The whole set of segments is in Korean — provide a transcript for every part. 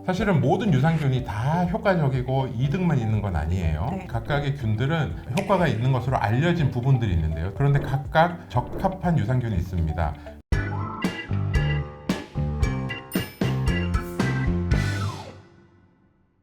사실은 모든 유산균이 다 효과적이고 이득만 있는 건 아니에요. 네. 각각의 균들은 효과가 있는 것으로 알려진 부분들이 있는데요. 그런데 각각 적합한 유산균이 있습니다.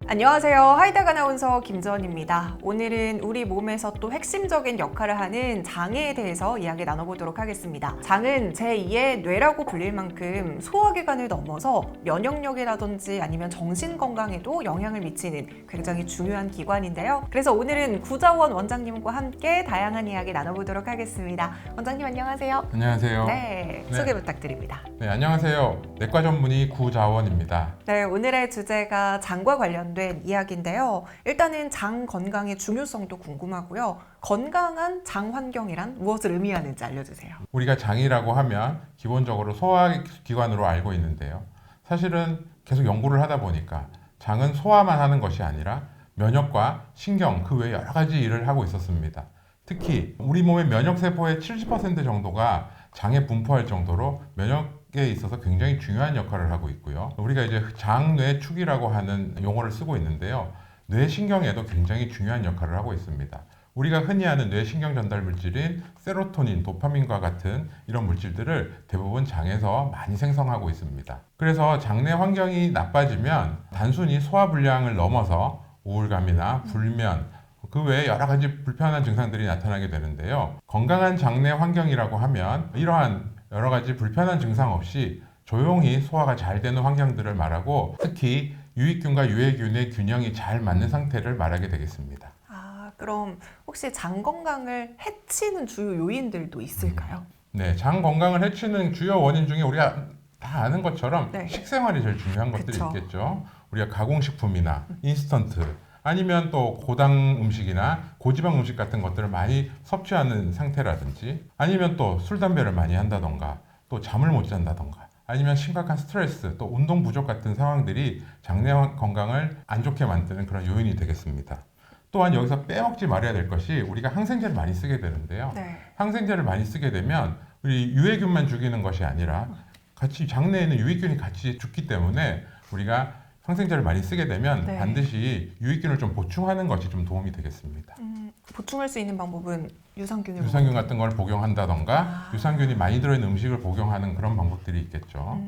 안녕하세요. 하이닥 아나운서 김지원입니다. 오늘은 우리 몸에서 또 핵심적인 역할을 하는 장에 대해서 이야기 나눠보도록 하겠습니다. 장은 제2의 뇌라고 불릴 만큼 소화기관을 넘어서 면역력이라든지 아니면 정신 건강에도 영향을 미치는 굉장히 중요한 기관인데요. 그래서 오늘은 구자원 원장님과 함께 다양한 이야기 나눠보도록 하겠습니다. 원장님 안녕하세요. 안녕하세요. 네, 소개 부탁드립니다. 네, 안녕하세요. 내과 전문의 구자원입니다. 네, 오늘의 주제가 장과 관련된 이야기인데요. 일단은 장 건강의 중요성도 궁금하고요. 건강한 장 환경이란 무엇을 의미하는지 알려주세요. 우리가 장이라고 하면 기본적으로 소화기관으로 알고 있는데요. 사실은 계속 연구를 하다 보니까 장은 소화만 하는 것이 아니라 면역과 신경 그 외 여러 가지 일을 하고 있었습니다. 특히 우리 몸의 면역세포의 70% 정도가 장에 분포할 정도로 면역에 있어서 굉장히 중요한 역할을 하고 있고요. 우리가 이제 장뇌축이라고 하는 용어를 쓰고 있는데요. 뇌신경에도 굉장히 중요한 역할을 하고 있습니다. 우리가 흔히 아는 뇌신경 전달 물질인 세로토닌, 도파민과 같은 이런 물질들을 대부분 장에서 많이 생성하고 있습니다. 그래서 장내 환경이 나빠지면 단순히 소화불량을 넘어서 우울감이나 불면, 그 외에 여러 가지 불편한 증상들이 나타나게 되는데요. 건강한 장내 환경이라고 하면 이러한 여러 가지 불편한 증상 없이 조용히 소화가 잘 되는 환경들을 말하고, 특히 유익균과 유해균의 균형이 잘 맞는 상태를 말하게 되겠습니다. 그럼 혹시 장 건강을 해치는 주요 요인들도 있을까요? 네, 장 건강을 해치는 주요 원인 중에 우리가 다 아는 것처럼 네. 식생활이 제일 중요한 것들이 그쵸. 있겠죠. 우리가 가공식품이나 인스턴트, 아니면 또 고당 음식이나 고지방 음식 같은 것들을 많이 섭취하는 상태라든지, 아니면 또 술, 담배를 많이 한다던가, 또 잠을 못 잔다던가, 아니면 심각한 스트레스, 또 운동 부족 같은 상황들이 장내 건강을 안 좋게 만드는 그런 요인이 되겠습니다. 또한 여기서 빼먹지 말아야 될 것이 우리가 항생제를 많이 쓰게 되는데요. 네. 항생제를 많이 쓰게 되면 우리 유해균만 죽이는 것이 아니라 같이 장내에 있는 유익균이 같이 죽기 때문에 우리가 항생제를 많이 쓰게 되면 네. 반드시 유익균을 좀 보충하는 것이 좀 도움이 되겠습니다. 보충할 수 있는 방법은 유산균을 유산균 같은 걸 복용한다던가 아. 유산균이 많이 들어있는 음식을 복용하는 그런 방법들이 있겠죠.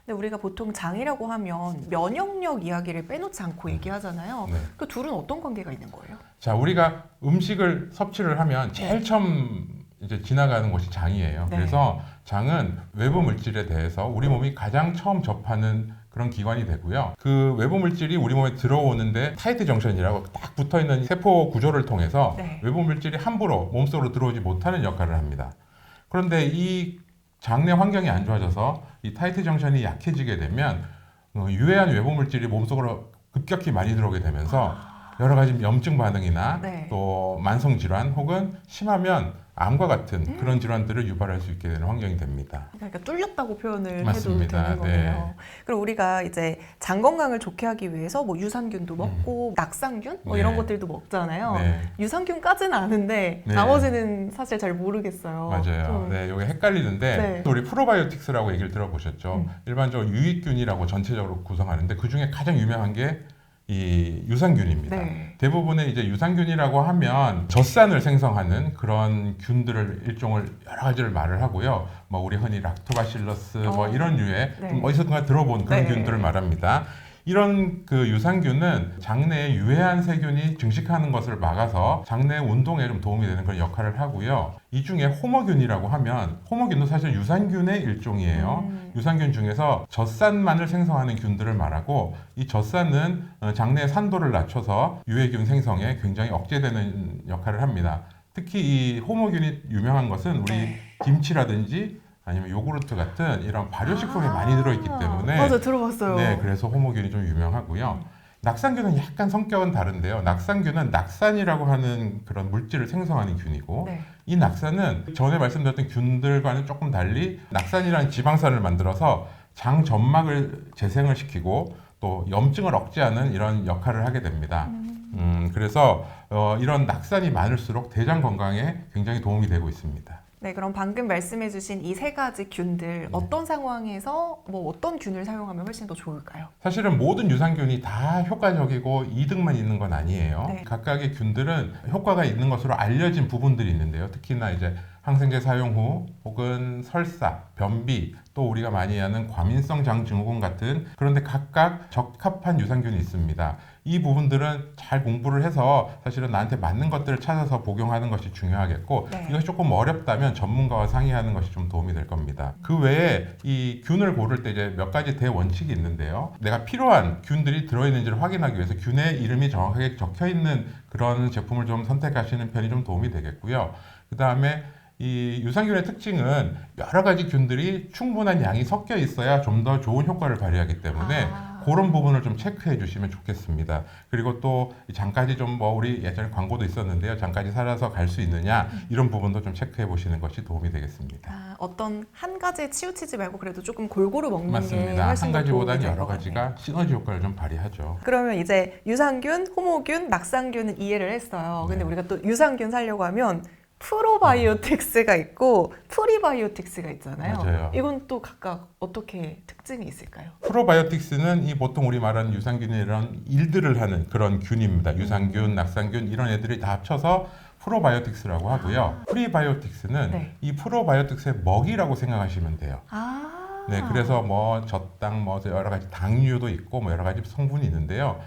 근데 우리가 보통 장이라고 하면 면역력 이야기를 빼놓지 않고 얘기하잖아요. 네. 그 둘은 어떤 관계가 있는 거예요? 자, 우리가 음식을 섭취를 하면 제일 처음 이제 지나가는 곳이 장이에요. 네. 그래서 장은 외부 물질에 대해서 우리 몸이 가장 처음 접하는 그런 기관이 되고요. 그 외부 물질이 우리 몸에 들어오는데 타이트 정션이라고 딱 붙어있는 세포 구조를 통해서 네. 외부 물질이 함부로 몸속으로 들어오지 못하는 역할을 합니다. 그런데 이 장내 환경이 안 좋아져서 이 타이트 정션이 약해지게 되면 유해한 외부 물질이 몸속으로 급격히 많이 들어오게 되면서 여러 가지 염증 반응이나 네. 또 만성 질환 혹은 심하면 암과 같은 그런 질환들을 유발할 수 있게 되는 환경이 됩니다. 그러니까 뚫렸다고 표현을 맞습니다. 해도 되는 거네요. 네. 그럼 우리가 이제 장 건강을 좋게 하기 위해서 뭐 유산균도 먹고 낙상균 뭐 네. 이런 것들도 먹잖아요. 네. 유산균까지는 아는데 네. 나머지는 사실 잘 모르겠어요. 맞아요. 좀. 네, 이게 헷갈리는데 네. 또 우리 프로바이오틱스라고 얘기를 들어보셨죠. 일반적으로 유익균이라고 전체적으로 구성하는데 그 중에 가장 유명한 게 이 유산균입니다. 네. 대부분의 이제 유산균이라고 하면 젖산을 생성하는 그런 균들을 일종을 여러 가지를 말을 하고요. 뭐 우리 흔히 락토바실러스 뭐 이런 류의 네. 좀 어디서든가 들어본 그런 네. 균들을 말합니다. 이런 그 유산균은 장내에 유해한 세균이 증식하는 것을 막아서 장내 운동에 좀 도움이 되는 그런 역할을 하고요. 이 중에 호모균이라고 하면 호모균도 사실 유산균의 일종이에요. 유산균 중에서 젖산만을 생성하는 균들을 말하고, 이 젖산은 장내 산도를 낮춰서 유해균 생성에 굉장히 억제되는 역할을 합니다. 특히 이 호모균이 유명한 것은 우리 네. 김치라든지 아니면 요구르트 같은 이런 발효식품에 많이 들어있기 때문에 맞아, 들어봤어요. 네, 그래서 호모균이 좀 유명하고요. 낙산균은 약간 성격은 다른데요. 낙산균은 낙산이라고 하는 그런 물질을 생성하는 균이고, 네. 이 낙산은 전에 말씀드렸던 균들과는 조금 달리 낙산이라는 지방산을 만들어서 장 점막을 재생을 시키고 또 염증을 억제하는 이런 역할을 하게 됩니다. 그래서 이런 낙산이 많을수록 대장 건강에 굉장히 도움이 되고 있습니다. 네, 그럼 방금 말씀해주신 이 세 가지 균들 어떤 상황에서 뭐 어떤 균을 사용하면 훨씬 더 좋을까요? 사실은 모든 유산균이 다 효과적이고 이득만 있는 건 아니에요. 네. 각각의 균들은 효과가 있는 것으로 알려진 부분들이 있는데요. 특히나 이제 항생제 사용 후 혹은 설사, 변비, 또 우리가 많이 아는 과민성 장 증후군 같은 그런데 각각 적합한 유산균이 있습니다. 이 부분들은 잘 공부를 해서 사실은 나한테 맞는 것들을 찾아서 복용하는 것이 중요하겠고 네. 이것이 조금 어렵다면 전문가와 상의하는 것이 좀 도움이 될 겁니다. 그 외에 이 균을 고를 때 이제 몇 가지 대원칙이 있는데요. 내가 필요한 균들이 들어있는지를 확인하기 위해서 균의 이름이 정확하게 적혀 있는 그런 제품을 좀 선택하시는 편이 좀 도움이 되겠고요. 그 다음에 이 유산균의 특징은 여러 가지 균들이 충분한 양이 섞여 있어야 좀 더 좋은 효과를 발휘하기 때문에 그런 부분을 좀 체크해 주시면 좋겠습니다. 그리고 또 장까지 좀 뭐 우리 예전에 광고도 있었는데요. 장까지 살아서 갈 수 있느냐 이런 부분도 좀 체크해 보시는 것이 도움이 되겠습니다. 어떤 한 가지에 치우치지 말고 그래도 조금 골고루 먹는 게 맞습니다. 훨씬 한 더 가지보다는 도움이 될 여러 것 같네요. 가지가 시너지 효과를 좀 발휘하죠. 그러면 이제 유산균, 호모균, 낙상균은 이해를 했어요. 근데 네. 우리가 또 유산균 살려고 하면 프로바이오틱스가 있고 프리바이오틱스가 있잖아요. 맞아요. 이건 또 각각 어떻게 특징이 있을까요? 프로바이오틱스는 이 보통 우리 말하는 유산균의 이런 일들을 하는 그런 균입니다. 유산균, 낙상균 이런 애들이 다 합쳐서 프로바이오틱스라고 하고요. 프리바이오틱스는 네. 이 프로바이오틱스의 먹이라고 생각하시면 돼요. 네, 그래서 뭐 젖당, 뭐 여러 가지 당류도 있고 뭐 여러 가지 성분이 있는데요.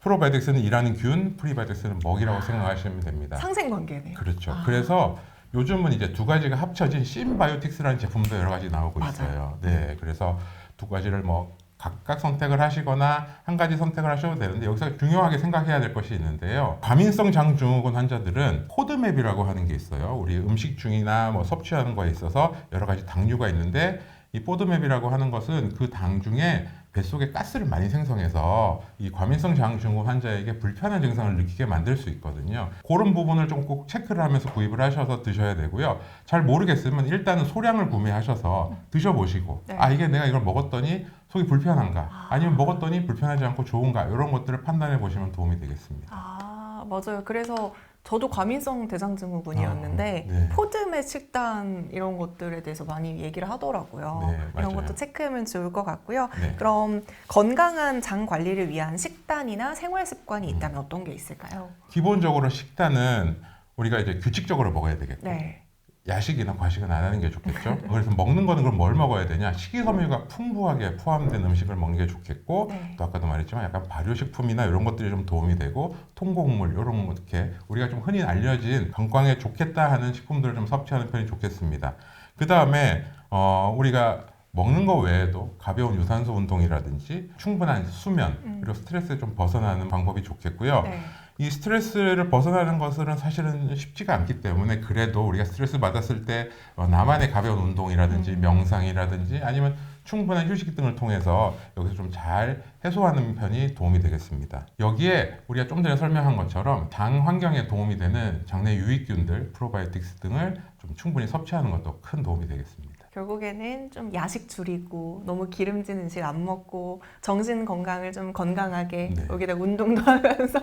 프로바이오틱스는 일하는 균, 프리바이오틱스는 먹이라고 생각하시면 됩니다. 상생관계네요. 그렇죠. 그래서 요즘은 이제 두 가지가 합쳐진 심바이오틱스라는 제품도 여러 가지 나오고 맞아요. 있어요. 네, 그래서 두 가지를 뭐 각각 선택을 하시거나 한 가지 선택을 하셔도 되는데 여기서 중요하게 생각해야 될 것이 있는데요. 과민성 장증후군 환자들은 포드맵이라고 하는 게 있어요. 우리 음식 중이나 뭐 섭취하는 거에 있어서 여러 가지 당류가 있는데 이 포드맵이라고 하는 것은 그 당 중에 뱃속에 가스를 많이 생성해서 이 과민성 장증후군 환자에게 불편한 증상을 느끼게 만들 수 있거든요. 그런 부분을 좀 꼭 체크를 하면서 구입을 하셔서 드셔야 되고요. 잘 모르겠으면 일단은 소량을 구매하셔서 드셔보시고 네. 아 이게 내가 이걸 먹었더니 속이 불편한가 아니면 먹었더니 불편하지 않고 좋은가 이런 것들을 판단해 보시면 도움이 되겠습니다. 맞아요. 그래서 저도 과민성 대장증후군이었는데 네. 포드맵 식단 이런 것들에 대해서 많이 얘기를 하더라고요. 네, 이런 맞아요. 것도 체크하면 좋을 것 같고요. 네. 그럼 건강한 장 관리를 위한 식단이나 생활 습관이 있다면 어떤 게 있을까요? 기본적으로 식단은 우리가 이제 규칙적으로 먹어야 되겠고 네. 야식이나 과식은 안 하는 게 좋겠죠. 그래서 먹는 거는 그럼 뭘 먹어야 되냐? 식이섬유가 풍부하게 포함된 음식을 먹는 게 좋겠고 네. 또 아까도 말했지만 약간 발효식품이나 이런 것들이 좀 도움이 되고 통곡물 이런 거 이렇게 우리가 좀 흔히 알려진 건강에 좋겠다 하는 식품들을 좀 섭취하는 편이 좋겠습니다. 그 다음에 우리가 먹는 거 외에도 가벼운 유산소 운동이라든지 충분한 수면 그리고 스트레스에 좀 벗어나는 방법이 좋겠고요. 네. 이 스트레스를 벗어나는 것은 사실은 쉽지가 않기 때문에 그래도 우리가 스트레스 받았을 때 나만의 가벼운 운동이라든지 명상이라든지 아니면 충분한 휴식 등을 통해서 여기서 좀 잘 해소하는 편이 도움이 되겠습니다. 여기에 우리가 좀 전에 설명한 것처럼 장 환경에 도움이 되는 장내 유익균들, 프로바이오틱스 등을 좀 충분히 섭취하는 것도 큰 도움이 되겠습니다. 결국에는 좀 야식 줄이고 너무 기름진 음식 안 먹고 정신 건강을 좀 건강하게 네. 여기다 운동도 하면서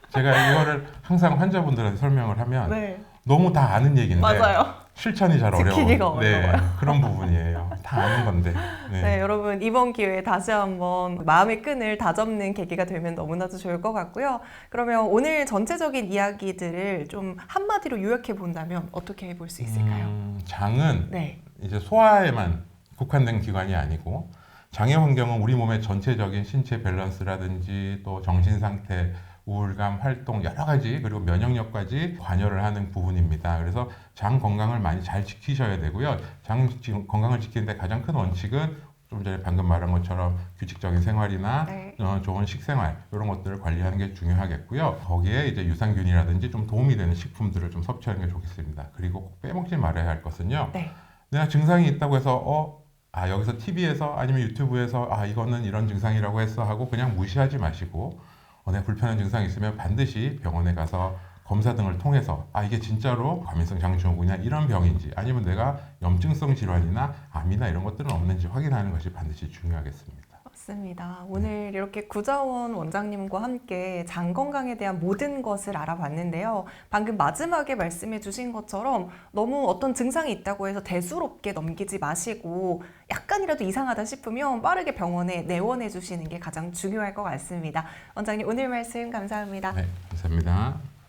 제가 이거를 항상 환자분들한테 설명을 하면 네. 너무 다 아는 얘기인데 맞아요. 실천이 잘 지키기가 어려워요. 네, 어려워요. 그런 부분이에요. 다 아는 건데. 네. 네, 여러분 이번 기회에 다시 한번 마음의 끈을 다잡는 계기가 되면 너무나도 좋을 것 같고요. 그러면 오늘 전체적인 이야기들을 좀 한마디로 요약해 본다면 어떻게 해볼 수 있을까요? 장은 네, 이제 소화에만 국한된 기관이 아니고 장의 환경은 우리 몸의 전체적인 신체 밸런스라든지 또 정신 상태, 우울감, 활동 여러 가지 그리고 면역력까지 관여를 하는 부분입니다. 그래서 장 건강을 많이 잘 지키셔야 되고요. 장 건강을 지키는데 가장 큰 원칙은 좀 전에 방금 말한 것처럼 규칙적인 생활이나 네. 좋은 식생활 이런 것들을 관리하는 게 중요하겠고요. 거기에 이제 유산균이라든지 좀 도움이 되는 식품들을 좀 섭취하는 게 좋겠습니다. 그리고 꼭 빼먹지 말아야 할 것은요. 네. 내가 증상이 있다고 해서 여기서 TV에서 아니면 유튜브에서 이거는 이런 증상이라고 했어 하고 그냥 무시하지 마시고 내가 불편한 증상이 있으면 반드시 병원에 가서 검사 등을 통해서 이게 진짜로 과민성 장증후군이나 이런 병인지 아니면 내가 염증성 질환이나 암이나 이런 것들은 없는지 확인하는 것이 반드시 중요하겠습니다. 맞습니다. 오늘 이렇게 구자원 원장님과 함께 장 건강에 대한 모든 것을 알아봤는데요. 방금 마지막에 말씀해 주신 것처럼 너무 어떤 증상이 있다고 해서 대수롭게 넘기지 마시고 약간이라도 이상하다 싶으면 빠르게 병원에 내원해 주시는 게 가장 중요할 것 같습니다. 원장님 오늘 말씀 감사합니다. 네, 감사합니다.